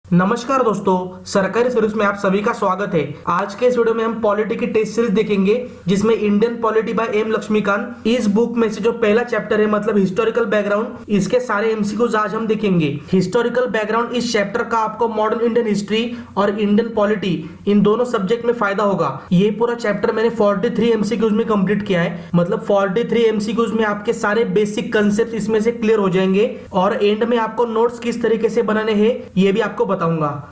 नमस्कार दोस्तों, सरकारी सर्विस में आप सभी का स्वागत है। आज के इस वीडियो में हम पॉलिटी की टेस्ट सीरीज देखेंगे जिसमें Indian polity by M Laxmikanth. इस बुक में से जो पहला चैप्टर है मतलब हिस्टोरिकल बैकग्राउंड, इसके सारे एमसीक्यूज आज हम देखेंगे। हिस्टोरिकल बैकग्राउंड इस चैप्टर का आपको मॉडर्न इंडियन हिस्ट्री और इंडियन पॉलिटी इन दोनों सब्जेक्ट में फायदा होगा। ये पूरा चैप्टर मैंने 43 एमसीक्यूज में कंप्लीट किया है। मतलब 43 एमसीक्यूज में आपके सारे बेसिक कंसेप्ट इसमें से क्लियर हो जाएंगे और एंड में आपको नोट्स किस तरीके से बनाने हैं ये भी आपको बताऊंगा।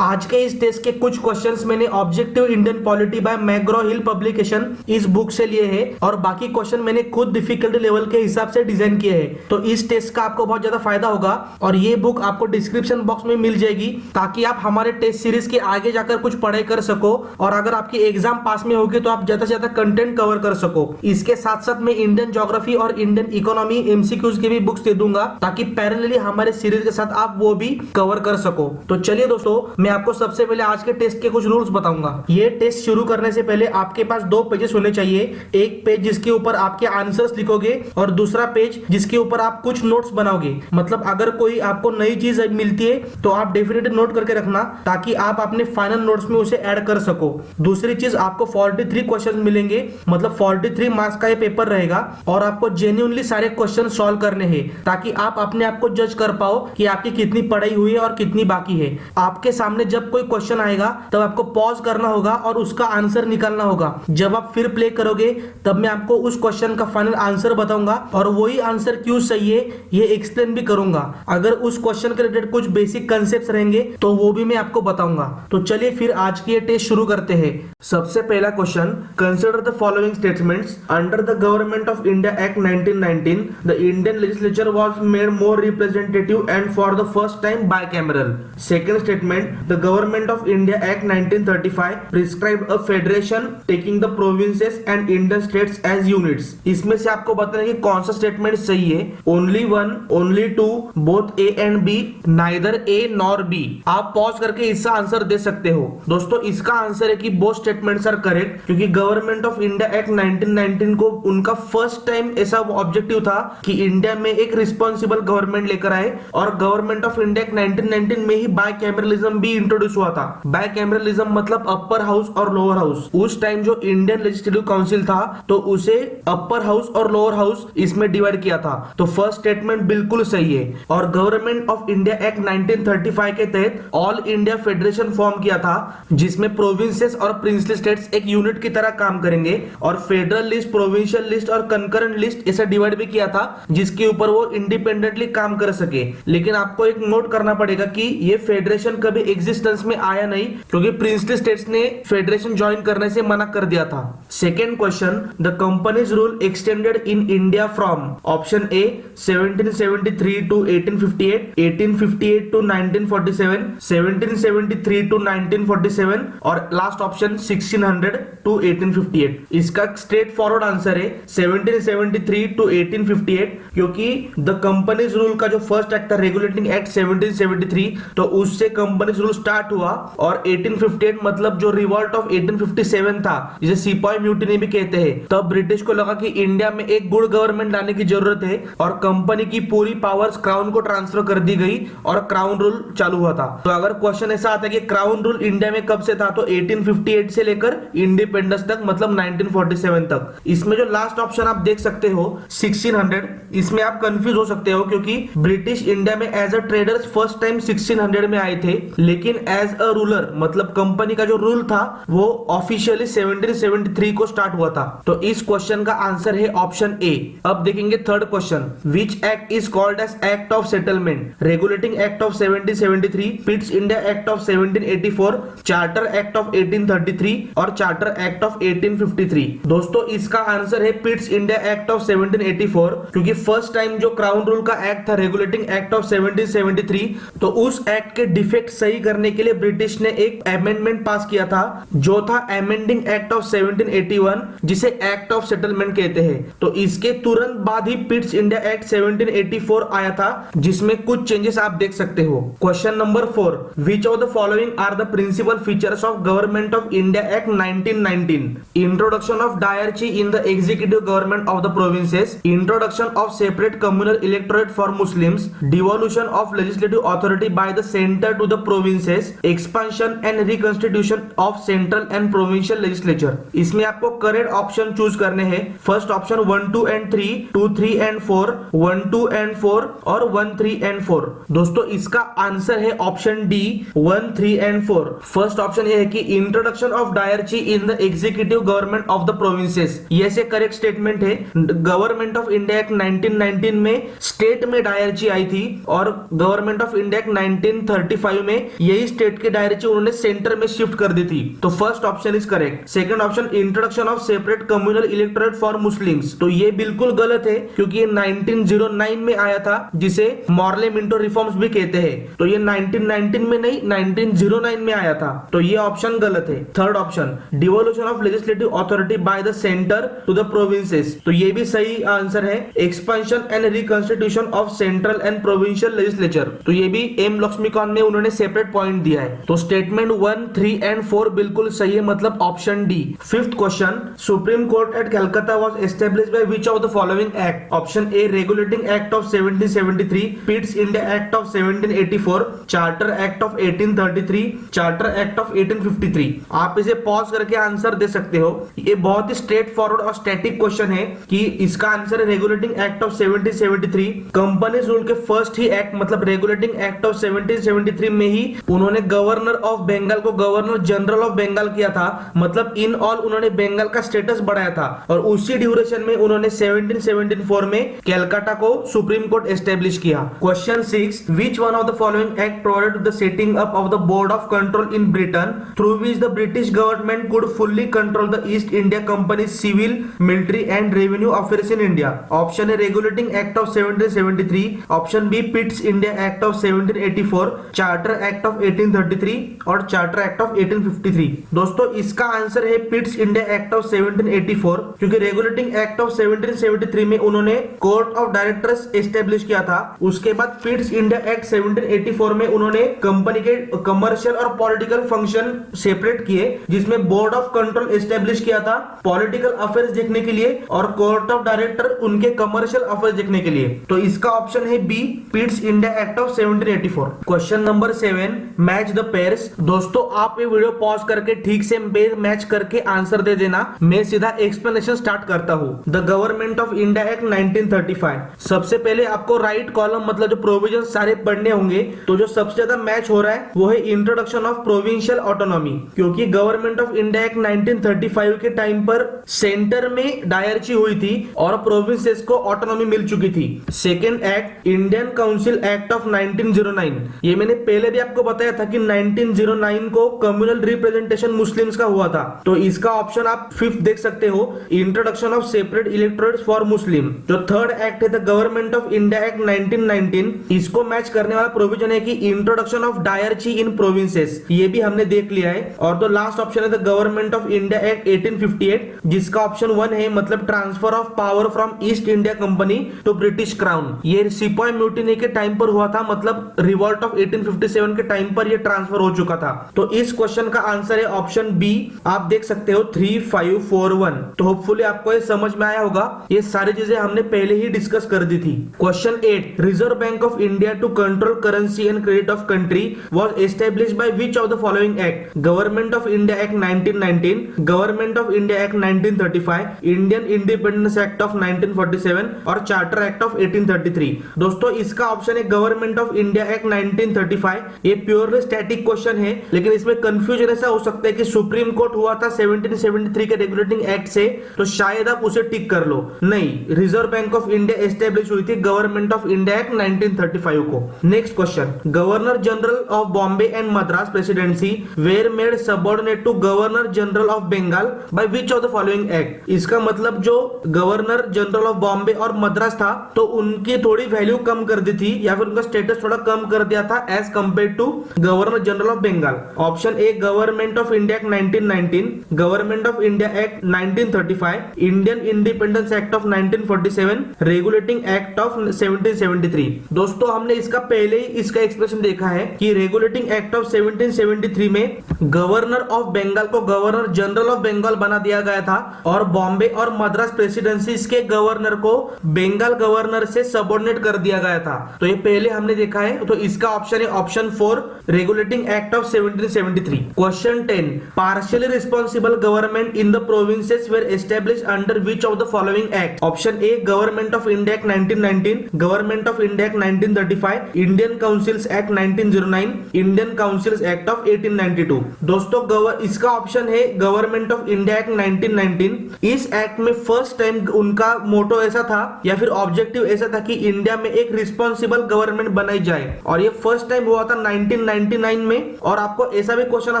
आज के इस टेस्ट के कुछ क्वेश्चंस मैंने ऑब्जेक्टिव इंडियन पॉलिटी बाय मैग्रो हिल पब्लिकेशन इस बुक से लिए हैं और बाकी क्वेश्चन मैंने खुद डिफिकल्टी लेवल के हिसाब से डिजाइन किए हैं। तो इस टेस्ट का आपको बहुत ज्यादा फायदा होगा और ये बुक आपको डिस्क्रिप्शन बॉक्स में मिल जाएगी ताकि आप हमारे टेस्ट सीरीज के आगे जाकर कुछ पढ़ाई कर सको और अगर आपकी एग्जाम पास में होगी तो आप ज्यादा से ज्यादा कंटेंट कवर कर सको। इसके साथ साथ मैं इंडियन ज्योग्राफी और इंडियन इकोनॉमी एमसीक्यूज की भी बुक्स दे दूंगा ताकि पैरेलली हमारे सीरीज के साथ आप वो भी कवर कर सको। तो चलिए दोस्तों, मैं आपको सबसे पहले आज के टेस्ट के कुछ रूल्स बताऊंगा। ये टेस्ट शुरू करने से पहले आपके पास दो पेजेस होने चाहिए। एक पेज जिसके ऊपर आपके आंसर्स लिखोगे और दूसरा पेज जिसके ऊपर आप कुछ नोट्स बनाओगे। मतलब अगर कोई आपको नई चीज मिलती है तो आप डेफिनेटली नोट करके रखना ताकि आप अपने फाइनल नोट्स में उसे ऐड कर सको। दूसरी चीज, आपको 43 क्वेश्चन मिलेंगे, मतलब 43 मार्क्स का ये पेपर रहेगा और आपको जेन्युइनली सारे क्वेश्चन सॉल्व करने हैं ताकि आप अपने आप को जज कर पाओ कि आपकी कितनी पढ़ाई हुई है और कितनी बाकी है। आपके सामने जब कोई क्वेश्चन आएगा तब आपको पॉज करना होगा और उसका आंसर निकालना होगा। जब आप फिर प्ले करोगे तब मैं आपको उस क्वेश्चन का फाइनल आंसर बताऊंगा और वही आंसर क्यों सही है ये एक्सप्लेन भी करूंगा। अगर उस क्वेश्चन के रिलेटेड कुछ बेसिक कंसेप्ट्स रहेंगे तो वो भी मैं आपको बताऊंगा। तो चलिए फिर आज की ये टेस्ट शुरू करते हैं। सबसे पहला question, consider the following statements. Under the government of India act 1919 the Indian legislature was made more representative and for the first time bicameral. Second statement, the government of India Act 1935 prescribed a federation taking the provinces and Indian states as units। इसमें से आपको बताना है कि कौन सा statement सही है। only one, only two, both A and B, neither A nor B। आप पॉज करके इसका आंसर दे सकते हो। दोस्तों इसका आंसर है कि बोथ स्टेटमेंट्स आर करेक्ट क्योंकि गवर्नमेंट ऑफ इंडिया एक्ट 1919 को उनका फर्स्ट टाइम ऐसा ऑब्जेक्टिव था कि इंडिया में एक रिस्पॉन्सिबल गवर्नमेंट लेकर आए और गवर्नमेंट ऑफ इंडिया एक्ट 1919 में ही बाइकैमरलिज्म भी इंट्रोड्यूस हुआ था। बाइकैमरलिज्म मतलब अपर हाउस और लोअर हाउस। उस टाइम जो इंडियन लेजिस्लेटिव काउंसिल था तो उसे अपर हाउस और लोअर हाउस इसमें डिवाइड किया था। तो फर्स्ट स्टेटमेंट बिल्कुल सही है। और गवर्नमेंट ऑफ इंडिया एक्ट 1935 के तहत ऑल इंडिया फेडरेशन फॉर्म किया था जिसमें प्रोविंसेस और प्रिंसली स्टेट्स एक यूनिट की तरह काम करेंगे और फेडरल लिस्ट, प्रोविंशियल लिस्ट और कंकरेंट लिस्ट ऐसा डिवाइड भी किया था जिसके ऊपर वो इंडिपेंडेंटली काम कर सके। लेकिन आपको एक नोट करना पड़ेगा कि ये फेडरेशन कभी एग्जिस्टेंस में आया नहीं क्योंकि प्रिंसली स्टेट्स ने फेडरेशन ज्वाइन करने से मना कर दिया था। Second question, the companies rule extended in India from. Option A 1773 to 1858, 1858 to 1947, 1773 to 1947 और लास्ट ऑप्शन 1600 टू 1858। इसका स्ट्रेट फॉरवर्ड आंसर है 1773 टू 1858 क्योंकि द कंपनीज रूल का जो फर्स्ट एक्ट था रेगुलेटिंग एक्ट 1773 तो उससे कंपनीज रूल स्टार्ट हुआ और 1858 मतलब जो रिवॉल्ट ऑफ 1857 था जिसे सिपाही म्यूटिनी भी कहते हैं, तब ब्रिटिश को लगा कि इंडिया में एक गुड गवर्नमेंट लाने की जरूरत है और कंपनी की पूरी पावर्स क्राउन को ट्रांसफर कर दी गई और क्राउन रूल चालू हुआ था। तो अगर क्वेश्चन ऐसा आता है कि क्राउन रूल इंडिया में कब से था तो 1858 से लेकर इंडिपेंडेंस तक मतलब 1947 तक। इसमें जो लास्ट ऑप्शन आप देख सकते हो 1600, इसमें आप कंफ्यूज हो सकते हो क्योंकि ब्रिटिश इंडिया में as a traders first time 1600 में आए थे लेकिन एज अ रूलर मतलब कंपनी का जो रूल था वो ऑफिशियली 1773 को स्टार्ट हुआ था। तो इस क्वेश्चन का आंसर है ऑप्शन ए। अब देखेंगे third question, which act is called as act of settlement. Regulating act of 1773, पिट्स India act of 1784, charter act of 1833 और चार्टर एक्ट ऑफ 1853। दोस्तों इसका आंसर है पिट्स इंडिया एक्ट ऑफ 1784 क्योंकि फर्स्ट टाइम जो crown rule का act था regulating act of 1773 तो उस एक्ट के डिफेक्ट सही करने के लिए ब्रिटिश ने एक अमेंडमेंट पास किया था जो था अमेंडिंग एक्ट ऑफ 1781 जिसे एक्ट ऑफ सेटलमेंट कहते हैं। तो इसके तुरंत बाद ही पिट्स इंडिया एक्ट 1784 आया था जिसमें कुछ चेंजेस आप देख सकते हो। Question number 4, which of the following are the principal features of government of India act 1919। Introduction of dyarchy in the executive government of the provinces, introduction of separate communal electorate for Muslims, devolution of legislative authority by the centre to the provinces, expansion and reconstitution of central and provincial legislature। इसमें आपको correct option choose करने हैं। First option 1, 2 and 3, 2, 3 and 4, 1, 2 and 4 और 1, 3 and 4। दोस्तों इसका answer है option D 1, 3 and 4। First option ये है कि introduction of dyarchy in the executive government of the provinces, ये से करेक्ट स्टेटमेंट है। गवर्नमेंट ऑफ इंडिया एक्ट 1919 में स्टेट में डायरची आई थी और गवर्नमेंट ऑफ इंडिया एक्ट 1935 में यही स्टेट की डायरची उन्होंने सेंटर में शिफ्ट कर दी थी। तो first option is correct. Second option introduction of separate communal electorate for Muslims, तो ये बिल्कुल गलत है क्योंकि ये 1909 में आया था जिसे मॉर्ले मिंटो रिफॉर्म्स भी कहते हैं। तो ये 1919 में नहीं 1909 में आया था, तो ये ऑप्शन गलत है। Third option devolution of legislative authority by the centre to the provinces, तो ये भी सही आंसर है। Expansion and reconstitution of central and provincial legislature, तो ये भी एम लक्ष्मीकांत ने उन्होंने सेपरेट पॉइंट दिया है। तो स्टेटमेंट 1, 3 and 4 बिल्कुल सही है, मतलब option D. Fifth question, supreme court at Calcutta was established by which of the following act? Option A regulating act of 1773, पिट्स India act of 1784, charter act of 1833, charter act of 1853। आप इसे pause करके answer दे सकते हो। ये बहुत ही straight forward और static question है कि इसका आंसर है regulating act of 1773। Companies rule के फर्स्ट ही एक्ट मतलब रेगुलेटिंग एक्ट ऑफ 1773 में ही उन्होंने गवर्नर ऑफ बंगाल को गवर्नर जनरल ऑफ बंगाल किया था, मतलब इन ऑल उन्होंने बंगाल का स्टेटस बढ़ाया था। और उसी ड्यूरेशन में उन्होंने 1774 में कलकत्ता को सुप्रीम कोर्ट एस्टेब्लिश किया। Question 6, which one of the following act provided the setting up of the board of control in Britain through which the British government could fully control the East India Company civil, military and revenue affairs in India? Option A regulating act of 1773, option B Pitts India act of 1784, charter act of 1833 और charter act of 1853। दोस्तों इसका answer है पिट्स India act of 1784, क्योंकि regulating act of 1773 में उन्होंने court of directors establish किया था। उसके बाद पिट्स इंडिया एक्ट 1784 में उन्होंने कंपनी के कमर्शियल और पॉलिटिकल फंक्शन सेपरेट किए, जिसमें बोर्ड ऑफ कंट्रोल एस्टेब्लिश किया था पॉलिटिकल अफेयर्स देखने के लिए और कोर्ट ऑफ डायरेक्टर उनके कमर्शियल अफेयर्स देखने के लिए। तो इसका ऑप्शन है B Pitts India act of 1784। Question number 7, match the pairs. दोस्तों आप ये वीडियो पॉज करके ठीक से मैच करके आंसर दे देना। मैं सीधा एक्सप्लेनेशन स्टार्ट करता हूँ। The government of India act 1935। सबसे पहले आपको राइट कॉलम मतलब जो प्रोविजन सारे पढ़ने होंगे। तो जो सबसे ज्यादा मैच हो रहा है वो है इंट्रोडक्शन ऑफ प्रोविंशियल ऑटोनॉमी, क्योंकि गवर्नमेंट ऑफ इंडिया एक्ट 1935 के टाइम पर सेंटर में डायरची हुई थी और प्रोविंसेस को ऑटोनॉमी मिल चुकी थी। Second act Indian council act of 1909, ये मैंने पहले भी आपको बताया था कि 1909 को कम्युनल रिप्रेजेंटेशन मुस्लिम्स का हुआ था। तो इसका ऑप्शन आप फिफ्थ देख सकते हो, introduction of separate electorates for Muslim. जो थर्ड एक्ट है the government of India act 1919, इसको मैच करने वाला प्रोविजन है कि introduction of dyarchy in provinces, ये भी हमने देख लिया है। और तो लास्ट ऑप्शन है the government of India act 1858, जिसका ऑप्शन 1 है, मतलब transfer of power from East India Company to British crown. ये सिपाही म्यूटिनी के टाइम पर हुआ था, मतलब रिवॉल्ट ऑफ 1857 के टाइम पर ये ट्रांसफर हो चुका था। तो इस क्वेश्चन का आंसर है ऑप्शन बी। आप देख सकते हो 3, 5, 4, 1। तो होपफुली आपको ये समझ में आया होगा। ये सारी चीजें हमने पहले ही डिस्कस कर दी थी। Question 8, reserve bank of India to control currency and credit of country was established by which of the following act? Government of India act 1919, government of India act 1935, Indian independence act of 1947 और charter act of 1833। दोस्तों इसका option है government of India act 1935। ये purely static question है, लेकिन इसमें confusion ऐसा हो सकता है कि सुप्रीम कोर्ट हुआ था 1773 के रेगुलेटिंग एक्ट से, तो शायद आप उसे टिक कर लो। नहीं, reserve bank of India establish हुई थी गवर्नमेंट ऑफ इंडिया एक्ट 1935 को। Next question, governor general of Bombay and Madras presidency were made subordinate to governor general of Bengal by which of the following act? इसका मतलब जो गवर्नर जनरल ऑफ बॉम्बे और मद्रास था, तो उनकी थोड़ी वैल्यू कम कर दी थी या फिर उनका स्टेटस थोड़ा कम कर दिया था as compare to governor general of Bengal. Option A government of India act 1919, government of India act 1935, Indian independence act of 1947, regulating act of 1773। दोस्तों हमने इसका पहले ही इसका एक्सप्रेशन देखा है कि रेगुलेटिंग एक्ट ऑफ 1773 में गवर्नर ऑफ बंगाल को गवर्नर जनरल ऑफ बंगाल बना दिया गया था और बॉम्बे और मद्रास प्रेसिडेंसीज के गवर्नर को बंगाल गवर्नर से सबऑर्डिनेट कर दिया गया था। तो ये पहले हमने देखा है। तो इसका ऑप्शन है option 4 regulating act of 1773. Question 10 partially responsible government in the provinces were establish under which of the following act. Option A government of India act 1919, government of India act 1935, Indian councils act 1909, Indian councils act of 1892. दोस्तों इसका option है government of India act 1919. इस act में first time उनका मोटो ऐसा था या फिर ऑब्जेक्टिव ऐसा था कि इंडिया में एक रिस्पॉन्सिबल गवर्नमेंट बनाई जाए और ये फर्स्ट टाइम हुआ था 1999 में. और आपको ऐसा भी क्वेश्चन आ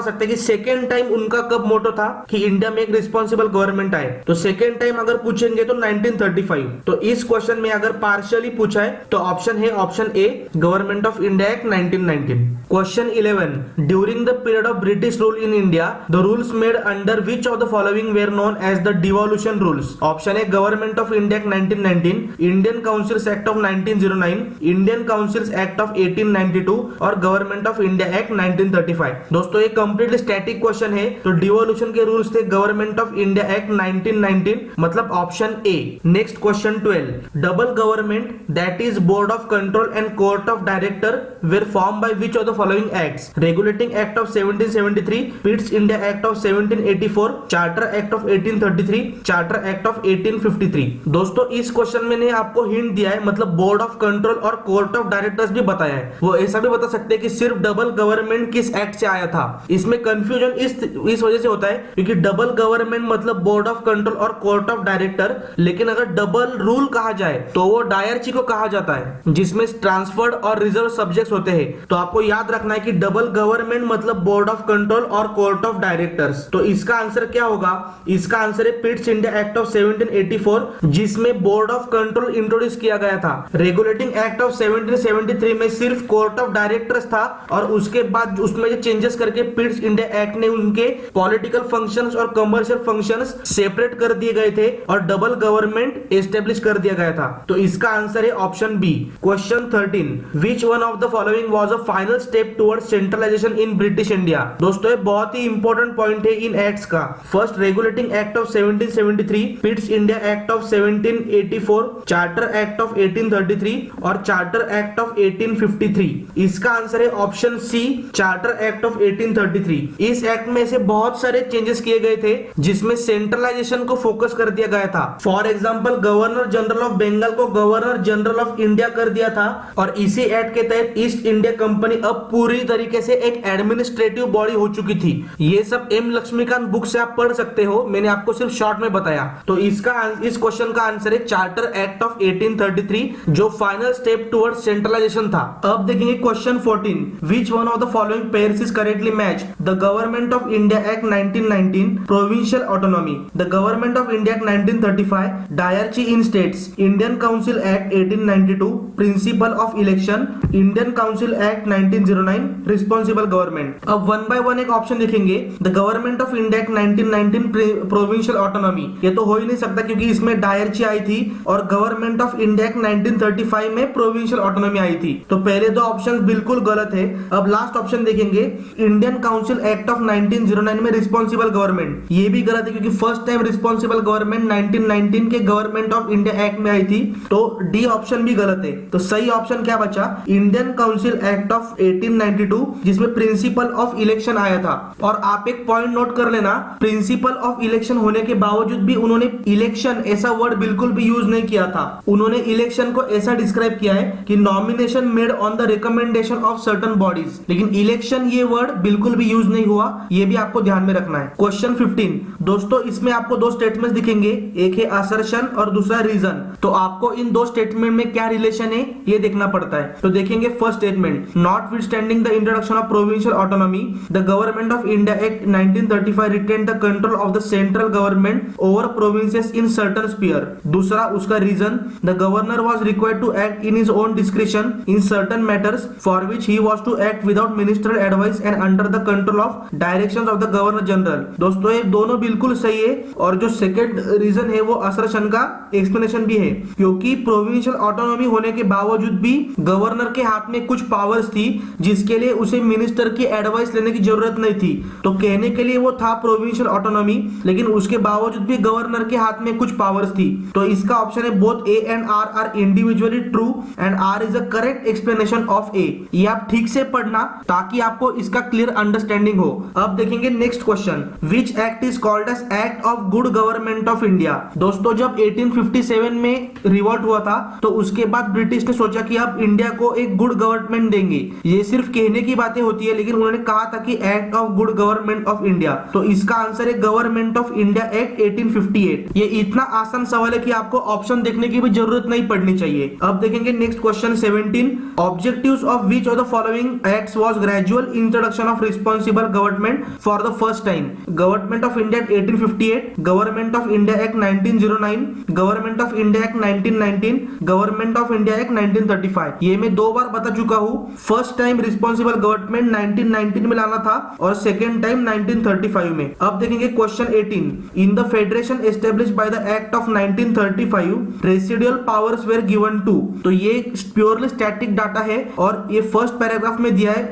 सकता है कि सेकेंड टाइम उनका कब मोटो था कि इंडिया में एक रिस्पॉन्सिबल गवर्नमेंट आए. तो सेकेंड टाइम अगर पूछेंगे तो 1935. तो इस क्वेश्चन में अगर पार्शियली पूछा है तो ऑप्शन है option A government of India act 1919. Question 11 during the period of British rule in India the rules made under which of the following were known as the devolution rules. Option है government of India act 1919, Indian councils act of 1909, Indian councils act of 1892 और government of India act 1935. दोस्तों ये completely static question है. तो devolution के rules थे government of India act 1919 मतलब option A. Next question 12 double government that is board of control and court of director were form by which of the following acts. Regulating act of 1773, पिट्स India act of 1784, charter act of 1833, charter act of 1853. दोस्तों इस question में आपको hint दिया है मतलब board of control और court of directors भी बताया है. वो ऐसा भी बता सकते हैं कि सिर्फ डबल गवर्नमेंट किस एक्ट से आया था. इसमें कंफ्यूजन इस वजह से होता है क्योंकि डबल गवर्नमेंट मतलब बोर्ड ऑफ कंट्रोल और कोर्ट ऑफ डायरेक्टर, लेकिन अगर डबल रूल कहा जाए तो वो डायरची को कहा जाता है जिसमें ट्रांसफर्ड और रिजर्व सब्जेक्ट्स होते हैं. तो आपको याद रखना है कि डबल गवर्नमेंट मतलब बोर्ड ऑफ कंट्रोल और कोर्ट ऑफ डायरेक्टर्स. तो इसका आंसर क्या होगा? इसका आंसर है पिट्स इंडिया एक्ट ऑफ 1784 जिसमें बोर्ड ऑफ कंट्रोल इंट्रोड्यूस किया गया था. रेगुलेटिंग एक्ट ऑफ 1773 में सिर्फ कोर्ट ऑफ डायरेक्टर्स था और उसके बाद उसमें जो चेंजेस करके पिट्स इंडिया एक्ट ने उनके पॉलिटिकल फंक्शंस और कमर्शियल फंक्शंस सेपरेट कर दिए गए थे और डबल गवर्नमेंट एस्टेब्लिश कर दिया गया था. तो इसका आंसर है option B. Question 13 which one of the following was a final step towards centralisation in British India. दोस्तों ये बहुत ही इंपॉर्टेंट पॉइंट है इन एक्ट्स का. First regulating act of 1773, पिट्स India act of 1784, charter act of 1833 और charter act of 1853. इसका answer है option C charter act of 1833. इस एक्ट में से बहुत सारे चेंजेस किए गए थे जिसमें सेंट्रलाइजेशन को फोकस कर दिया गया था. For example governor general of Bengal को गवर्नर जनरल ऑफ इंडिया कर दिया था और इसी एक्ट के तहत ईस्ट इंडिया कंपनी अब पूरी तरीके से एक एडमिनिस्ट्रेटिव बॉडी हो चुकी थी. ये सब एम लक्ष्मीकांत बुक से आप पढ़ सकते हो, मैंने आपको सिर्फ शॉर्ट में बताया. तो इस क्वेश्चन का आंसर है चार्टर एक्ट ऑफ 1833 जो फाइनल स्टेप टुवर्ड्स सेंट्रलाइजेशन था. अब देखेंगे question 14 which one of the following pairs is correctly match. The government of India act 1919, provincial autonomy. The government of India act 1935, dyarchy in states. Indian council act 1892, principle of election. Indian council act 1909, responsible government. अब one by one एक option देखेंगे. The government of India act 1919, provincial autonomy. ये तो हो ही नहीं सकता क्योंकि इसमें डायरची आई थी और गवर्नमेंट ऑफ इंडिया एक्ट 1935 में प्रोविंशियल ऑटोनॉमी आई थी. तो पहले दो ऑप्शन बिल्कुल गलत है. अब लास्ट ऑप्शन देखेंगे इंडियन काउंसिल एक्ट ऑफ 1909 में रिस्पॉन्सिबल गवर्नमेंट. ये भी गलत है क्योंकि फर्स्ट टाइम रिस्पॉन्सिबल गवर्नमेंट 1919 के गवर्नमेंट ऑफ इंडिया एक्ट में आई थी. तो डी ऑप्शन भी गलत है. तो सही ऑप्शन क्या बचा? इंडियन काउंसिल एक्ट ऑफ 1892 जिसमें प्रिंसिपल ऑफ इलेक्शन आया था. और आप एक पॉइंट नोट कर लेना, प्रिंसिपल ऑफ इलेक्शन होने के बावजूद भी उन्होंने इलेक्शन ऐसा वर्ड बिल्कुल भी यूज नहीं किया था. उन्होंने इलेक्शन को ऐसा डिस्क्राइब किया है कि nomination made on the recommendation of certain bodies, लेकिन इलेक्शन ये वर्ड बिल्कुल भी यूज नहीं हुआ. ये भी आपको ध्यान में रखना है. क्वेश्चन 15 दोस्तों इसमें आपको दो स्टेटमेंट्स दिखेंगे, एक है असर्शन और दूसरा रीजन. तो आपको इन दो स्टेटमेंट में क्या रिलेशन है ये देखना पड़ता है. तो देखेंगे first statement notwithstanding the introduction of provincial autonomy the government of India act 1935 retain the control of the central government over provinces in certain sphere. दूसरा उसका reason the governor was required to act in his own discretion in certain matters for which he was to act without ministerial advice and under the control of directions of the governor general. दोस्तों ये दोनों बिल्कुल सही है और जो second reason है वो असर्शन का एक्सप्लेनेशन भी है क्योंकि प्रोविंशियल ऑटोनॉमी होने के बावजूद भी गवर्नर के हाथ में कुछ पावर्स थी जिसके लिए उसे मिनिस्टर की एडवाइस लेने की जरूरत नहीं थी. तो कहने के लिए वो था प्रोविंशियल ऑटोनॉमी लेकिन उसके बावजूद भी गवर्नर के हाथ में कुछ पावर्स थी. तो इसका ऑप्शन है both A and R R individually true and R is a correct explanation of A. ये आप ठीक से पढ़ना ताकि आपको इसका क्लियर अंडरस्टैंडिंग हो। अब देखेंगे next question, which act is called as act of good government of India. दोस्तों जब 1857 में रिवॉल्ट हुआ था तो उसके बाद ब्रिटिश ने सोचा कि अब इंडिया को एक गुड गवर्नमेंट देंगे। ये सिर्फ कहने की बातें होती है, लेकिन उन्होंने कहा था कि act of good government of India. तो इसका आंसर है गवर्नमेंट ऑफ इंडिया एक्ट 1858। ये इतना आसान सवाल है कि आपको ऑप्शन देखने की भी जरूरत नहीं पड़नी चाहिए। अब देखेंगे next question 17, objectives of which of the following acts was gradual introduction of responsible government for the first time. Government of India act 1858, government of India act 1909, government of India act 1919, government of India act 1935। ये मैं 2 बार बता चुका हूँ। First time responsible government 1919 में लाना था और second time 1935 में। अब देखेंगे question 18, in the federation established by the act of 1935 residual powers were given to. तो ये प्योरली स्टैटिक डाटा है और ये फर्स्ट पैराग्राफ में दिया है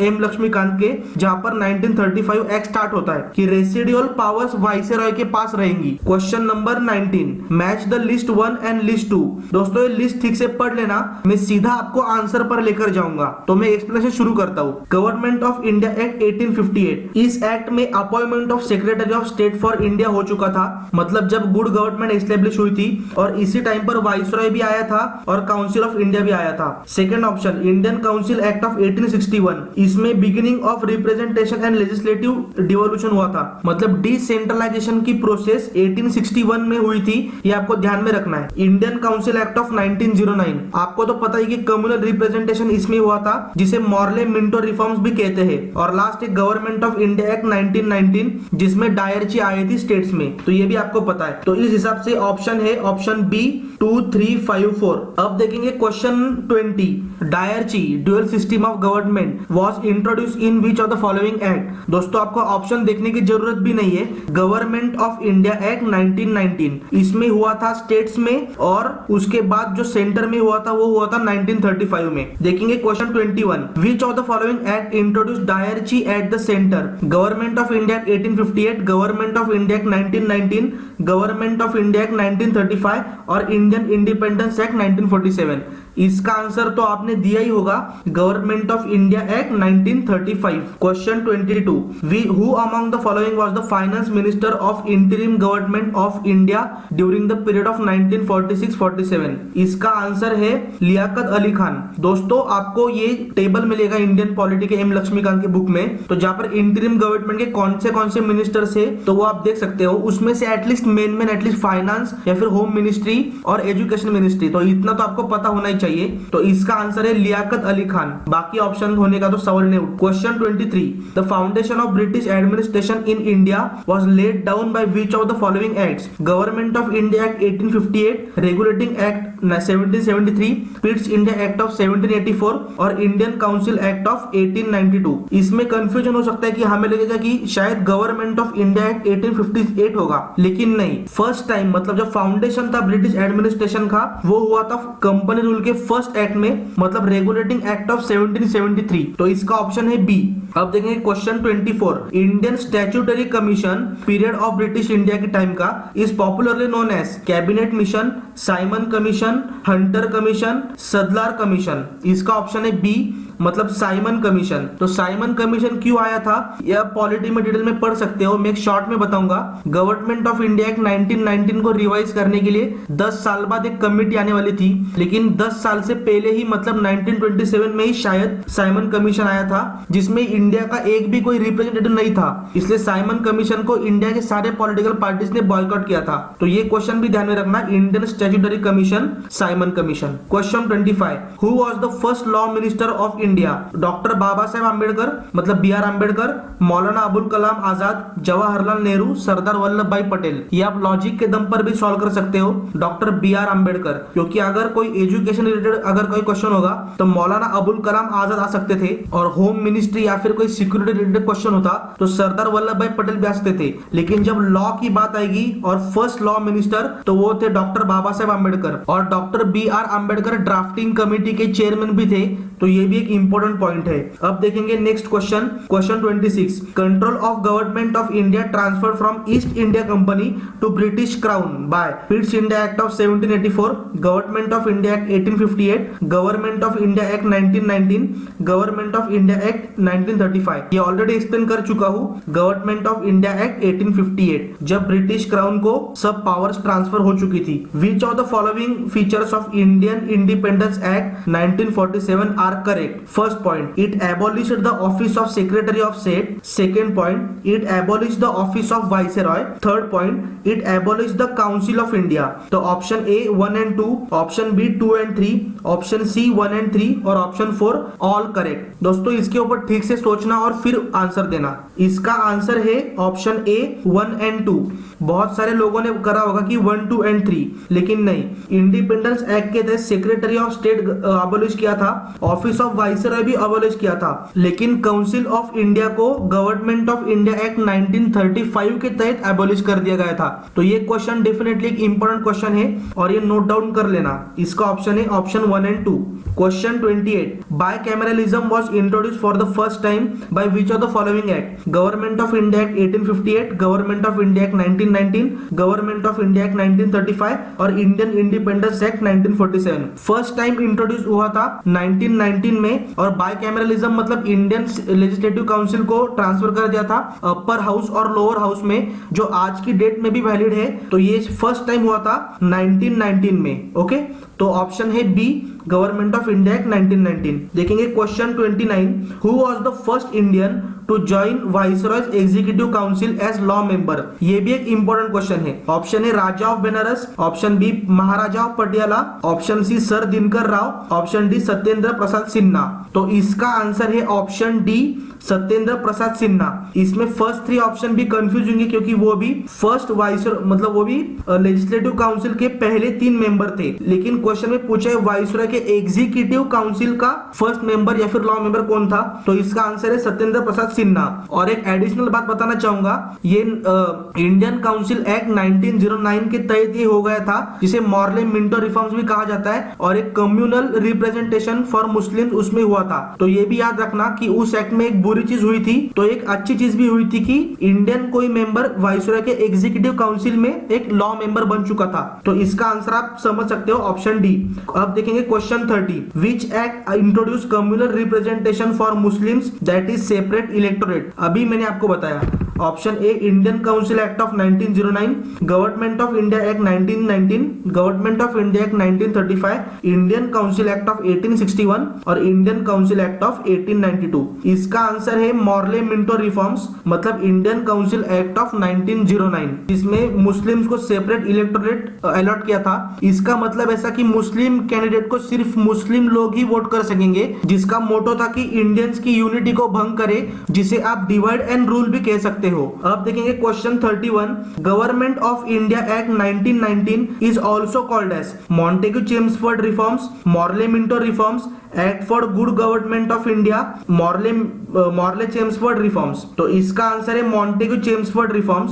एम लक्ष्मीकांत के, जहां पर 1935 एक्ट स्टार्ट होता है कि रेसिडुअल पावर्स वाइसरॉय के पास रहेंगी। Question number 19, match the list 1 and list 2। दोस्तों ये लिस्ट ठीक से पढ़ लेना, मैं सीधा आपको आंसर पर लेकर जाऊंगा। तो मैं एक्सप्लेनेशन शुरू करता हूँ। गवर्नमेंट ऑफ इंडिया एक्ट 1858, इस एक्ट में appointment of secretary of state for India हो चुका था, मतलब जब गुड गवर्नमेंट एस्टेब्लिश हुई थी, और इसी टाइम पर वाइसरॉय भी आया था और काउंसिल ऑफ इंडिया भी आया था। Second option, Indian council act of 1861, इसमें beginning of representation and legislative devolution हुआ था, मतलब डिसेंट्रलाइजेशन की प्रोसेस 1861 में हुई थी, ये आपको ध्यान में रखना है। इंडियन काउंसिल एक्ट ऑफ 1909, आपको तो पता ही कि कम्युनल रिप्रेजेंटेशन इसमें हुआ था, जिसे मॉर्ले मिंटो रिफॉर्म्स भी कहते हैं। और लास्ट एक गवर्नमेंट ऑफ इंडिया एक्ट 1919, जिसमें डायरची आई थी स्टेट्स में, तो ये भी आपको पता है। तो इस हिसाब से ऑप्शन है ऑप्शन बी 2, 3, 5, 4। अब देखेंगे question 20, dyarchy dual system of government was introduced in which of the following act. दोस्तों आपको ऑप्शन देखने की जरूरत भी नहीं है। गवर्नमेंट ऑफ इंडिया एक्ट 1919, इसमें हुआ था स्टेट्स में, और उसके बाद जो सेंटर में हुआ था वो हुआ था 1935 में। देखेंगे question 21, which of the following act introduced dyarchy at the centre. Government of India act 1858, government of India act 1919, government of India act 1935 और इंडियन इंडिपेंडेंस एक्ट 1947। इसका आंसर तो आपने दिया ही होगा, government of India act 1935। Question 22, who among the following was the finance minister of interim government of India during the period of 1946-47। इसका answer है लियाकत अली खान। दोस्तों आपको ये टेबल मिलेगा इंडियन पॉलिटी के एम लक्ष्मीकांत के बुक में, तो जहां पर इंटरिम गवर्नमेंट के कौन से मिनिस्टर्स है तो वो आप देख सकते हो। उसमें से एटलीस्ट मेन एटलीस्ट फाइनेंस या फिर होम मिनिस्ट्री और एजुकेशन मिनिस्ट्री, तो इतना तो आपको पता होना ही चाहिए। तो इसका आंसर है लियाकत अली खान। बाकी ऑप्शन होने का तो सवाल नहीं। Question 23, the foundation of British administration in India was laid down by which of the following acts. Government of India act 1858, regulating act 1773, पिट्स India act of 1784 और इंडियन काउंसिल एक्ट ऑफ 1892। इसमें confusion हो सकता है कि हमें लगेगा कि शायद गवर्नमेंट ऑफ इंडिया एक्ट 1858 होगा, लेकिन नहीं। फर्स्ट टाइम मतलब जो फाउंडेशन था ब्रिटिश एडमिनिस्ट्रेशन का वो हुआ था कंपनी रूल के फर्स्ट एक्ट में, मतलब रेगुलेटिंग एक्ट ऑफ 1773। तो इसका ऑप्शन है बी। अब देखेंगे question 24, Indian statutory commission period of British India के टाइम का is popularly known as cabinet mission, Simon commission, Hunter commission, Sadler commission. इसका ऑप्शन है बी, मतलब साइमन कमीशन। तो साइमन कमीशन क्यों आया था यह पॉलिटी में डिटेल में पढ़ सकते हो, मैं एक शॉर्ट में बताऊंगा। गवर्नमेंट ऑफ इंडिया एक्ट 1919 को रिवाइज करने के लिए 10 साल बाद एक कमेटी आने वाली थी, लेकिन 10 साल से पहले ही मतलब 1927 में ही शायद साइमन कमीशन आया था, जिसमें इंडिया का एक भी कोई रिप्रेजेंटेटिव नहीं था। इसलिए साइमन कमीशन को इंडिया के सारे पॉलिटिकल पार्टीज ने बॉयकॉट किया था। तो ये क्वेश्चन भी ध्यान में रखना, Indian statutory commission, Simon commission. Question 25, who was the first law minister of India. Doctor Baba Saheb Ambedkar मतलब बी आर आंबेडकर, मौलाना अबुल कलाम आजाद, जवाहरलाल नेहरू, सरदार वल्लभ भाई पटेल। ये आप लॉजिक के दम पर भी सॉल्व कर सकते हो, डॉक्टर बी आर आंबेडकर, क्योंकि अगर कोई एजुकेशन रिलेटेड अगर कोई क्वेश्चन होगा तो मौलाना अबुल कलाम आजाद आ सकते थे, और होम मिनिस्ट्री या फिर कोई सिक्योरिटी रिलेटेड क्वेश्चन होता तो सरदार वल्लभ भाई पटेल भी आ सकते थे। लेकिन जब लॉ की बात आएगी और फर्स्ट लॉ मिनिस्टर तो वो थे डॉक्टर बाबा साहेब आंबेडकर, और doctor B R Ambedkar drafting committee के चेयरमैन भी थे। तो ये भी एक इंपॉर्टेंट पॉइंट है। अब देखेंगे next question, question 26, control of government of India transfer from East India Company to British crown by Pitts India act of 1784, government of India act 1858, government of India act 1919, government of India act 1935। ये already explain कर चुका हूं, government of India act 1858, जब British crown को सब powers transfer हो चुकी थी। Which of the following features of Indian independence act 1947 are correct? First point, it abolished the office of secretary of state. Second point, it abolished the office of viceroy. Third point, it abolished the council of India. तो option A 1 and 2, option B 2 and 3, option C 1 and 3 और option 4 all correct. दोस्तों इसके ऊपर ठीक से सोचना और फिर आंसर देना। इसका आंसर है ऑप्शन ए 1 and 2। बहुत सारे लोगों ने करा होगा कि 1, 2 and 3, लेकिन नहीं। इंडिपेंडेंस एक्ट के तहत सेक्रेटरी ऑफ स्टेट अबॉलिश किया था, ऑफिस ऑफ वाइसरॉय भी अबॉलिश किया था, लेकिन काउंसिल ऑफ इंडिया को गवर्नमेंट ऑफ इंडिया एक्ट 1935 के तहत अबॉलिश कर दिया गया था। तो ये क्वेश्चन डेफिनेटली एक इंपॉर्टेंट क्वेश्चन है और ये नोट डाउन कर लेना। इसका ऑप्शन है option 1 and 2। Question 28, bicameralism was introduced for the first time by which of the following act? Government of India act 1858, government of India act 1919, government of India act 1935 और Indian independence act 1947। First time introduce हुआ था 1919 में और bicameralism मतलब Indian legislative council को transfer कर दिया था अपर हाउस और लोअर हाउस में, जो आज की डेट में भी वैलिड है। तो ये फर्स्ट टाइम हुआ था 1919 में। ओके, तो ऑप्शन है B, government of India act 1919। देखेंगे question 29, who was the first Indian to join viceroy's executive council as law member? ये भी एक इंपॉर्टेंट क्वेश्चन है। Option A Raja of Benaras, option B Maharaja of Patiala, option C sir Dinkar Rao, option D Satyendra Prasad Sinha. तो इसका answer है option D, Satyendra Prasad Sinha. इसमें first 3 option भी confuse होंगे क्योंकि वो भी फर्स्ट वाइसरॉय मतलब वो भी लेजिस्लेटिव काउंसिल के पहले 3 मेंबर थे, लेकिन क्वेश्चन में पूछा है वाइसरॉय के एग्जीक्यूटिव काउंसिल का फर्स्ट मेंबर या फिर लॉ मेंबर कौन था? तो इसका आंसर है सत्येंद्र प्रसाद सिन्हा। और एक एडिशनल बात बताना चाहूंगा, ये इंडियन काउंसिल एक्ट 1909 के तहत ये हो गया था, जिसे मॉर्ले मिंटो रिफॉर्म्स भी कहा जाता है, और एक कम्युनल रिप्रेजेंटेशन फॉर मुस्लिम्स उसमें हुआ था। तो ये भी याद रखना कि उस एक्ट में एक बुरी चीज हुई थी तो एक अच्छी चीज भी हुई थी कि इंडियन कोई मेंबर वाइसरॉय के एग्जीक्यूटिव काउंसिल में एक लॉ मेंबर बन चुका था। तो इसका आंसर आप समझ सकते हो ऑप्शन डी। अब देखेंगे question 30, which act introduce communal representation for Muslims that is separate electorate? अभी मैंने आपको बताया, option A Indian council act of 1909, government of India act 1919, government of India act 1935, Indian council act of 1861 और Indian council act of 1892। इसका answer है Morley Minto reforms मतलब Indian council act of 1909, जिसमें Muslims को separate electorate allot किया था। इसका मतलब ऐसा कि मुस्लिम कैंडिडेट को सिर्फ मुस्लिम लोग ही वोट कर सकेंगे, जिसका मोटो था कि इंडियंस की यूनिटी को भंग करे, जिसे आप डिवाइड एंड रूल भी कह सकते हो। अब देखेंगे question 31, government of India act 1919 is also called as Montagu Chelmsford reforms, Morley Minto reforms, act for good government of India, Morley Chelmsford reforms. तो इसका आंसर है Montagu Chelmsford reforms.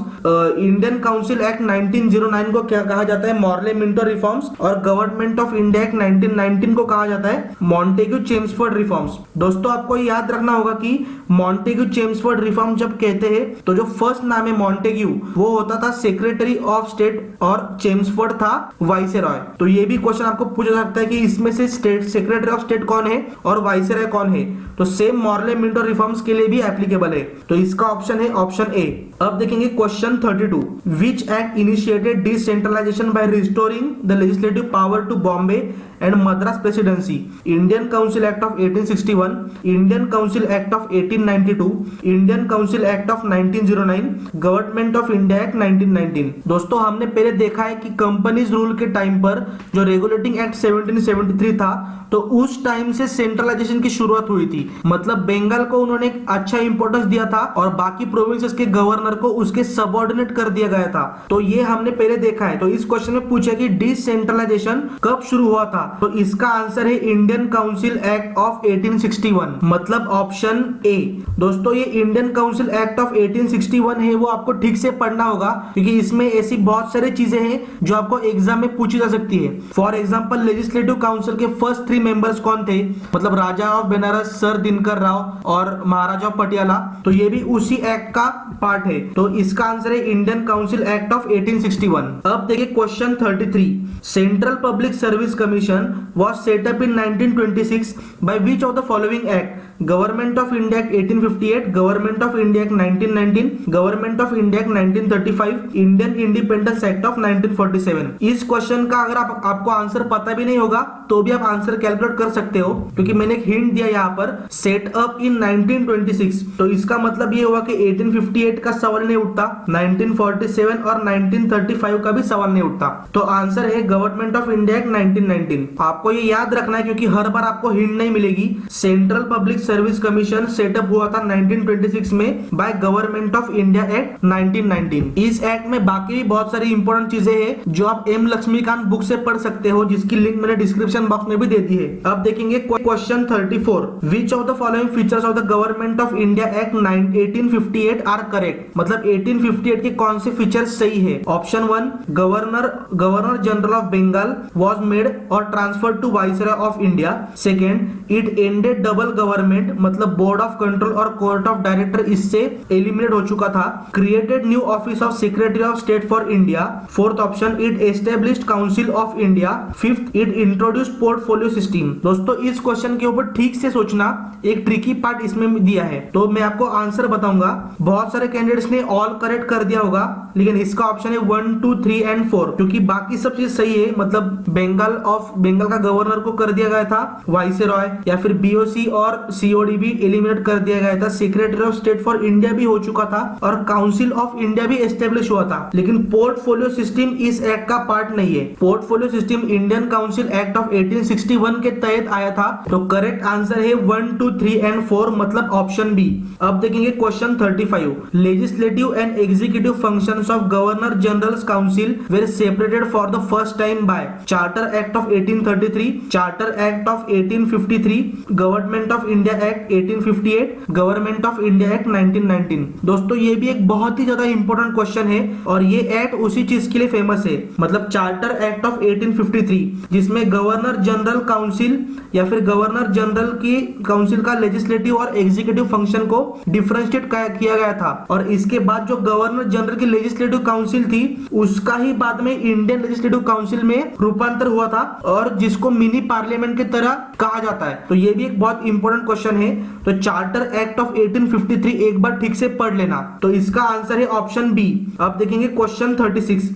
Indian council act 1909 को क्या कहा जाता है? Morley Minto reforms, और government of India act 1919 को कहा जाता है मॉन्टेग्यू चेम्सफोर्ड रिफॉर्म्स। दोस्तों आपको याद रखना होगा कि मॉन्टेग्यू चेम्सफोर्ड रिफॉर्म जब कहते हैं तो जो फर्स्ट नाम है मॉन्टेग्यू वो होता था सेक्रेटरी ऑफ स्टेट और चेम्सफोर्ड था वाइसरॉय। तो ये भी क्वेश्चन आपको पूछा सकता है कि इसमें से स्टेट सेक्रेटरी ऑफ स्टेट कौन है और वाइसरॉय कौन है? तो सेम मॉर्ले मिंटो रिफॉर्म्स के लिए भी एप्लीकेबल है। तो इसका ऑप्शन है ऑप्शन ए। अब देखेंगे question 32, which act initiated decentralisation by restoring the legislative power to Bombay and Madras presidency? Indian council act of 1861, Indian council act of 1892, Indian council act of 1909, government of India act 1919। दोस्तों हमने पहले देखा है कि companies rule के time पर जो regulating act 1773 था तो उस टाइम से सेंट्रलाइजेशन की शुरुआत हुई थी। मतलब बंगाल को उन्होंने एक अच्छा इंपॉर्टेंस दिया था और बाकी प्रोविंसेस के गवर्नर को उसके सबऑर्डिनेट कर दिया गया था। तो ये हमने पहले देखा है। तो इस क्वेश्चन में पूछा कि डिसेंट्रलाइजेशन कब शुरू हुआ था? तो इसका आंसर है इंडियन काउंसिल एक्ट ऑफ 1861, मतलब ऑप्शन ए। दोस्तों ये इंडियन काउंसिल एक्ट ऑफ 1861 है वो आपको ठीक से पढ़ना होगा, क्योंकि इसमें ऐसी बहुत सारी चीजें हैं जो आपको एग्जाम में पूछी जा सकती है। फॉर एग्जांपल लेजिस्लेटिव काउंसिल के फर्स्ट 3 मेंबर्स कौन थे, मतलब राजा ऑफ बनारस सर दिनकर राव और महाराजा ऑफ पटियाला, तो ये भी उसी एक्ट का पार्ट है। तो इसका आंसर है इंडियन काउंसिल एक्ट ऑफ 1861। अब देखिए question 33, central public service commission was set up in 1926 by which of the following act? Government of India act 1858, government of India act 1919, government of India act 1935, Indian independence act of 1947। इस question का अगर आपको answer पता भी नहीं होगा तो भी आप आंसर कैलकुलेट कर सकते हो, क्योंकि मैंने एक हिंट दिया यहाँ पर, सेट अप इन 1926, तो इसका मतलब ये हुआ कि 1858 का सवाल नहीं उठता, 1947 और 1935 का भी सवाल नहीं उठता। तो आंसर है गवर्नमेंट ऑफ इंडिया एक्ट 1919। आपको ये याद रखना है क्योंकि हर बार आपको हिंट नहीं मिलेगी। Central public service commission setup हुआ था 1926 में by government of India act 1919। इस एक्ट में बाकी भी बहुत सारी इंपॉर्टेंट चीजें हैं जो आप एम लक्ष्मीकांत बुक से पढ़ सकते हो, जिसकी लिंक मैंने डिस्क्रिप्शन बॉक्स में भी दे दी है। अब देखेंगे question 34, which of the following features of the government of India act 1858 are correct, मतलब 1858 के कौन से फीचर्स सही है। Option 1, governor general of Bengal was made और transferred to viceroy of India. Second, it ended double government, मतलब board of control और court of director इससे एलिमिनेट हो चुका था। Created new office of secretary of state for India. Fourth option, it established council of India. Fifth, it introduced portfolio system. दोस्तों इस question के ऊपर ठीक से सोचना, एक ट्रिकी पार्ट इसमें दिया है, तो मैं आपको आंसर बताऊंगा। बहुत सारे कैंडिडेट्स ने ऑल करेक्ट कर दिया होगा, लेकिन इसका ऑप्शन है 1, 2, 3 एंड 4, क्योंकि बाकी सब चीज सही है। मतलब बंगाल का गवर्नर को कर दिया गया था वाइसरॉय, या फिर बीओसी और सीओडी भी एलिमिनेट कर दिया गया था, secretary of state for India भी हो चुका था, और काउंसिल ऑफ इंडिया भी एस्टेब्लिश हुआ था। लेकिन पोर्टफोलियो सिस्टम इस एक्ट का पार्ट नहीं है। Portfolio system Indian council act of 1861 के तहत आया था। तो करेक्ट आंसर है 1, 2, 3 एंड 4, मतलब ऑप्शन बी। अब देखेंगे question 35, legislative and executive functions of governor general council were separated for the first time by charter act of 1833, charter act of 1853, government of India act 1858, government of India act 1919। दोस्तों ये भी एक बहुत ही ज्यादा important question है, और ये act उसी चीज के लिए फेमस है, मतलब चार्टर एक्ट ऑफ 1853, जिसमें गवर्नर जनरल काउंसिल या फिर गवर्नर जनरल की काउंसिल का लेजिस्लेटिव और एग्जीक्यूटिव फंक्शन को डिफरेंशिएट किया गया था। और इसके बाद जो गवर्नर जनरल की लेजिस्लेटिव काउंसिल थी उसका ही बाद में इंडियन लेजिस्लेटिव काउंसिल में रूपांतर हुआ था, और जिसको मिनी पार्लियामेंट की तरह कहा जाता है। तो ये भी एक बहुत इंपॉर्टेंट क्वेश्चन है। तो चार्टर एक्ट ऑफ 1853 एक बार ठीक से पढ़ लेना। तो इसका आंसर है ऑप्शन बी। अब देखेंगे question 36,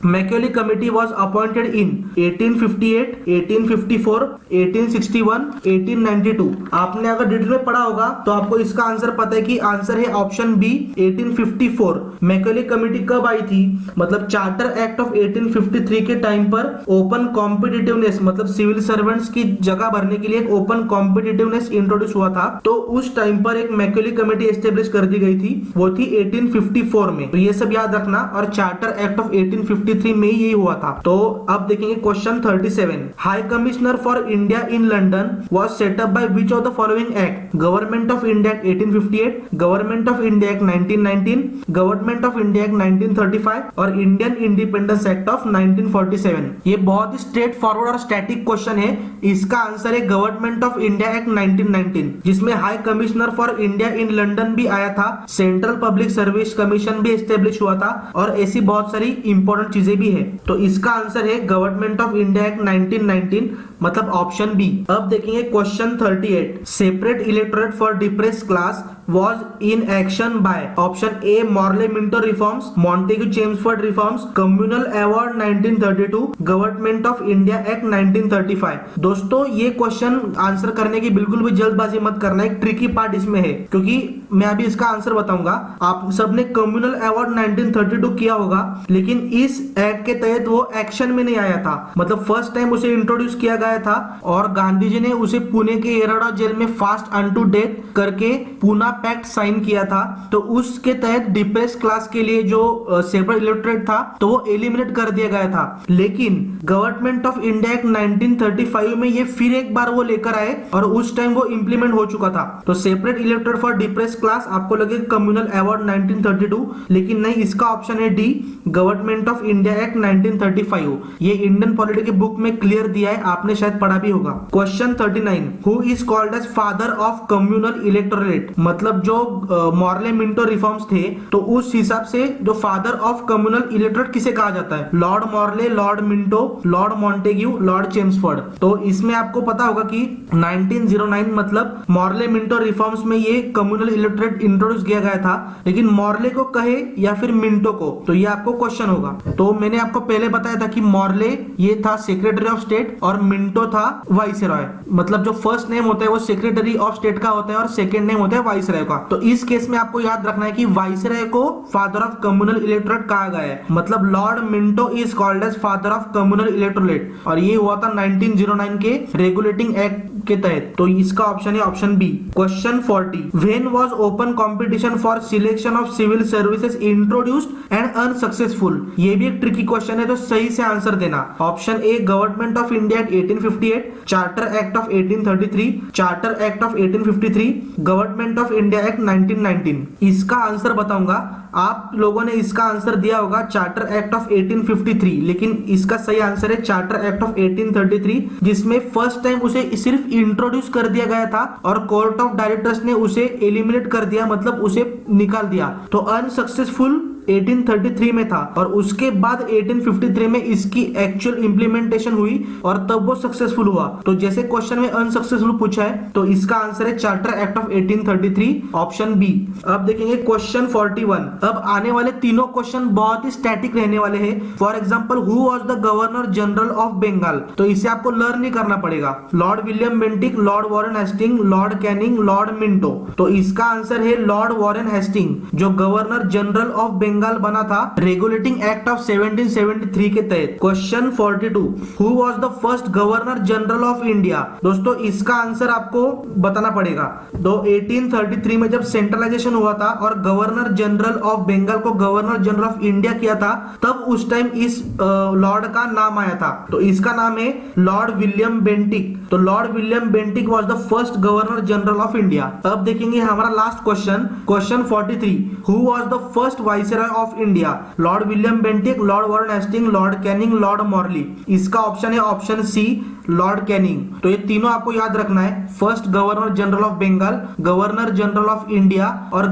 Macaulay committee was appointed in 1858, 1854, 1861, 1892। आपने अगर डिटेल में पढ़ा होगा तो आपको इसका आंसर पता है कि आंसर है ऑप्शन बी 1854। मैकेले कमिटी कब आई थी, मतलब चार्टर एक्ट ऑफ 1853 के टाइम पर ओपन कॉम्पिटिटिवनेस, मतलब सिविल सर्वेंट्स की जगह भरने के लिए एक ओपन कॉम्पिटिटिवनेस इंट्रोड्यूस हुआ था। तो उस टाइम पर एक मैकेले कमेटी एस्टेब्लिश कर दी गई थी, वो थी 1854 में। तो ये सब याद रखना, और चार्टर एक्ट ऑफ 1853 में यही हुआ था। तो अब देखेंगे question 37, high commissioner for India in London was set up by which of the following act, government of India act 1858, government of India act 1919, government of India act 1935 और Indian independence act of 1947। ये बहुत ही straight forward और static question है। इसका answer है government of India act 1919, जिसमें high commissioner for India in London भी आया था, सेंट्रल पब्लिक सर्विस कमीशन भी एस्टेब्लिश हुआ था, और ऐसी बहुत सारी इंपॉर्टेंट चीजें भी है। तो इसका आंसर है गवर्नमेंट ऑफ इंडिया एक्ट 1919, मतलब ऑप्शन बी। अब देखेंगे question 38, separate electorate for depressed class was in action by option A Morley Minto reforms, Montagu Chelmsford reforms, Communal Award 1932, Government of India Act 1935। दोस्तों ये question answer करने की बिल्कुल भी जल्दबाजी मत करना, एक ट्रिकी पार्ट इसमें है, क्योंकि मैं अभी इसका आंसर बताऊंगा। आप सबने कम्युनल अवार्ड 1932 किया होगा, लेकिन इस एक्ट के तहत वो एक्शन में नहीं आया था। मतलब फर्स्ट टाइम उसे इंट्रोड्यूस किया गया था और गांधी जी ने उसे पुणे के एराडा जेल में फास्ट अनटू डेथ करके पूना पैक्ट साइन किया था। तो उसके तहत डिप्रेस क्लास के लिए जो सेपरेट इलेक्टोरेट था तो वो एलिमिनेट कर दिया गया था। लेकिन गवर्नमेंट ऑफ इंडिया एक्ट 1935 में ये फिर एक बार वो लेकर आए और उस टाइम वो इंप्लीमेंट हो चुका था। तो separate electorate for depress class आपको लगे कम्युनल अवार्ड 1932, लेकिन नहीं, इसका ऑप्शन है D, government of India act 1935। ये इंडियन पॉलिटी के बुक में क्लियर दिया है, आपने शायद पढ़ा भी होगा। Question 39, who is called as father of communal electorate? मतलब जो मॉर्ले मिंटो रिफॉर्म्स थे तो उस हिसाब से जो फादर ऑफ कम्युनल इलेक्टोरेट किसे कहा जाता है? Lord Morley, lord Minto, lord Montagu, lord Chelmsford. तो इसमें आपको पता होगा कि 1909 मतलब मॉर्ले मिंटो रिफॉर्म्स में ये कम्युनल इलेक्टोरेट इंट्रोड्यूस किया गया था, लेकिन मॉर्ले को कहे या फिर मिंटो को, तो ये आपको क्वेश्चन होगा। तो मैंने आपको पहले बताया था कि मॉर्ले ये था सेक्रेटरी ऑफ स्टेट और मिंटो था वाइसरॉय। मतलब जो फर्स्ट नेम होता है वो सेक्रेटरी ऑफ स्टेट का होता है और सेकंड नेम होता है वाइसरॉय का। तो इस केस में आपको याद रखना है कि वाइसरॉय को फादर ऑफ कम्युनल इलेक्टोरेट कहा गया है। मतलब lord Minto is called as father of communal electorate और ये हुआ था 1909 के रेगुलेटिंग एक्ट के तहत। तो इसका ऑप्शन है option B. Question 40, when was open competition for selection of civil services introduced and unsuccessful? ये भी एक ट्रिकी क्वेश्चन है, तो सही से आंसर देना। Option A, government of India act 1858, charter act of 1833, charter act of 1853, government of India act 1919। इसका answer बताऊंगा। आप लोगों ने इसका आंसर दिया होगा चार्टर एक्ट ऑफ 1853, लेकिन इसका सही आंसर है चार्टर एक्ट ऑफ 1833, जिसमें फर्स्ट टाइम उसे सिर्फ इंट्रोड्यूस कर दिया गया था और कोर्ट ऑफ डायरेक्टर्स ने उसे एलिमिनेट कर दिया, मतलब उसे निकाल दिया। तो अनसक्सेसफुल 1833 में था और उसके बाद 1853 में इसकी एक्चुअल इंप्लीमेंटेशन हुई और तब वो सक्सेसफुल हुआ। तो जैसे क्वेश्चन में अनसक्सेसफुल पूछा है तो इसका आंसर है charter act of 1833, option B. अब देखेंगे क्वेश्चन 41। अब आने वाले तीनों क्वेश्चन बहुत ही स्टैटिक रहने वाले हैं। For example, who was the governor general of Bengal? तो इसे आपको लर्न नहीं करना पड़ेगा। Lord William Bentinck, lord Warren Hasting, lord Canning, lord Minto. तो इसका आंसर है लॉर्ड वॉरेन हेस्टिंग, जो गवर्नर जनरल ऑफ बंगाल बना था रेगुलेटिंग एक्ट ऑफ 1773 के तहत। Question 42, who was the first governor general of India? दोस्तों इसका आंसर आपको बताना पड़ेगा। तो 1833 में जब सेंट्रलाइजेशन हुआ था और गवर्नर जनरल ऑफ बंगाल को गवर्नर जनरल ऑफ इंडिया किया था, तब उस टाइम इस लॉर्ड का नाम आया था। तो इसका नाम है लॉर्ड विलियम बेंटिक। तो lord William Bentinck was the first governor general of India. अब देखेंगे हमारा last question, question 43, who was the first viceroy of India? Lord William Bentinck, lord Warren Hasting, lord Canning, lord Morley. इसका option है option C, lord Canning. तो ये तीनों आपको याद रखना है, first governor general of Bengal, governor general of India और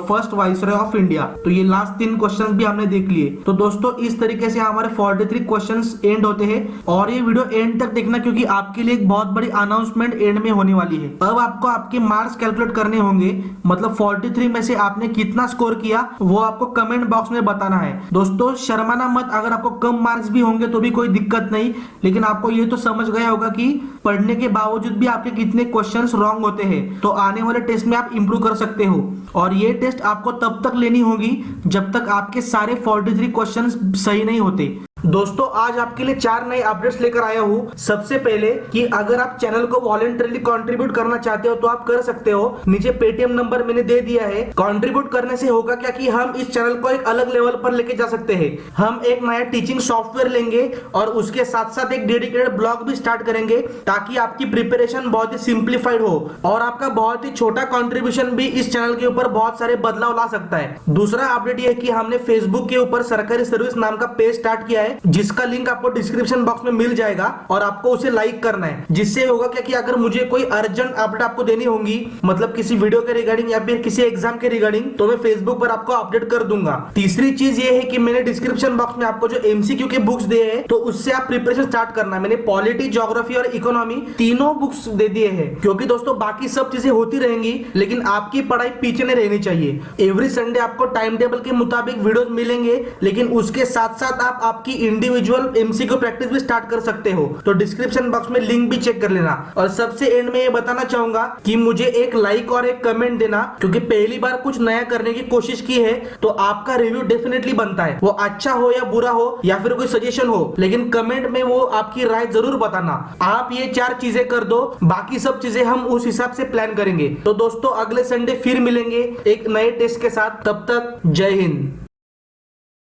फर्स्ट वाइसरॉय ऑफ इंडिया। तो ये लास्ट तीन क्वेश्चंस भी हमने देख लिए। तो दोस्तों इस तरीके से हमारे 43 क्वेश्चंस एंड होते हैं और ये वीडियो एंड तक देखना क्योंकि आपके लिए एक बहुत बड़ी अनाउंसमेंट एंड में होने वाली है। अब आपको आपके मार्क्स कैलकुलेट करने होंगे, मतलब 43 में से आपने कितना स्कोर किया वो आपको कमेंट बॉक्स में बताना है। दोस्तों शर्माना मत, अगर आपको कम मार्क्स भी होंगे तो भी कोई दिक्कत नहीं, लेकिन आपको ये तो समझ गया होगा कि पढ़ने के बावजूद भी आपके कितने क्वेश्चंस रॉन्ग होते हैं। तो आने वाले टेस्ट में आप इंप्रूव कर सकते हो और ये टेस्ट आपको तब तक लेनी होगी जब तक आपके सारे 43 क्वेश्चंस सही नहीं होते। दोस्तों आज आपके लिए 4 नए अपडेट्स लेकर आया हूँ। सबसे पहले कि अगर आप चैनल को वॉलंटरीली कंट्रीब्यूट करना चाहते हो तो आप कर सकते हो। नीचे पेटीएम नंबर मैंने दे दिया है। कंट्रीब्यूट करने से होगा क्या कि हम इस चैनल को एक अलग लेवल पर लेके जा सकते हैं। हम एक नया टीचिंग सॉफ्टवेयर लेंगे और उसके साथ साथ एक डेडिकेटेड ब्लॉग भी स्टार्ट करेंगे ताकि आपकी प्रिपरेशन बहुत ही सिंप्लीफाइड हो और आपका बहुत ही छोटा कंट्रीब्यूशन भी इस चैनल के ऊपर बहुत सारे बदलाव ला सकता है। दूसरा अपडेट यह है कि हमने फेसबुक के ऊपर सरकारी सर्विस नाम का पेज स्टार्ट किया है, जिसका लिंक आपको डिस्क्रिप्शन बॉक्स में मिल जाएगा और आपको उसे लाइक करना है। जिससे होगा क्या कि अगर मुझे कोई अर्जेंट अपडेट आपको देनी होगी, मतलब किसी वीडियो के रिगार्डिंग या फिर किसी एग्जाम के रिगार्डिंग, तो मैं फेसबुक पर आपको अपडेट कर दूंगा। तीसरी चीज ये है कि मैंने डिस्क्रिप्शन बॉक्स में आपको जो एमसीक्यू के बुक्स दिए हैं तो उससे आप प्रिपरेशन स्टार्ट करना। मैंने पॉलिटी, ज्योग्राफी और इकोनॉमी तीनों बुक्स दे दिए हैं, क्योंकि दोस्तों बाकी सब चीजें होती रहेंगी लेकिन आपकी पढ़ाई पीछे नहीं रहनी चाहिए। एवरी संडे आपको टाइम टेबल के मुताबिक वीडियोस मिलेंगे, लेकिन उसके साथ साथ आप आपकी इंडिविजुअल एमसीक्यू प्रैक्टिस भी स्टार्ट कर सकते हो। तो डिस्क्रिप्शन बॉक्स में लिंक भी चेक कर लेना। और सबसे एंड में ये बताना चाहूंगा कि मुझे एक लाइक और एक कमेंट देना, क्योंकि पहली बार कुछ नया करने की कोशिश की है तो आपका रिव्यू डेफिनेटली बनता है। वो अच्छा हो या बुरा हो या फिर कोई सजेशन हो, लेकिन कमेंट में वो आपकी राय जरूर बताना। आप ये 4 चीजें कर दो, बाकी सब चीजें हम उस हिसाब से प्लान करेंगे। तो दोस्तों अगले संडे फिर मिलेंगे एक नए टेस्ट के साथ। तब तक जय हिंद।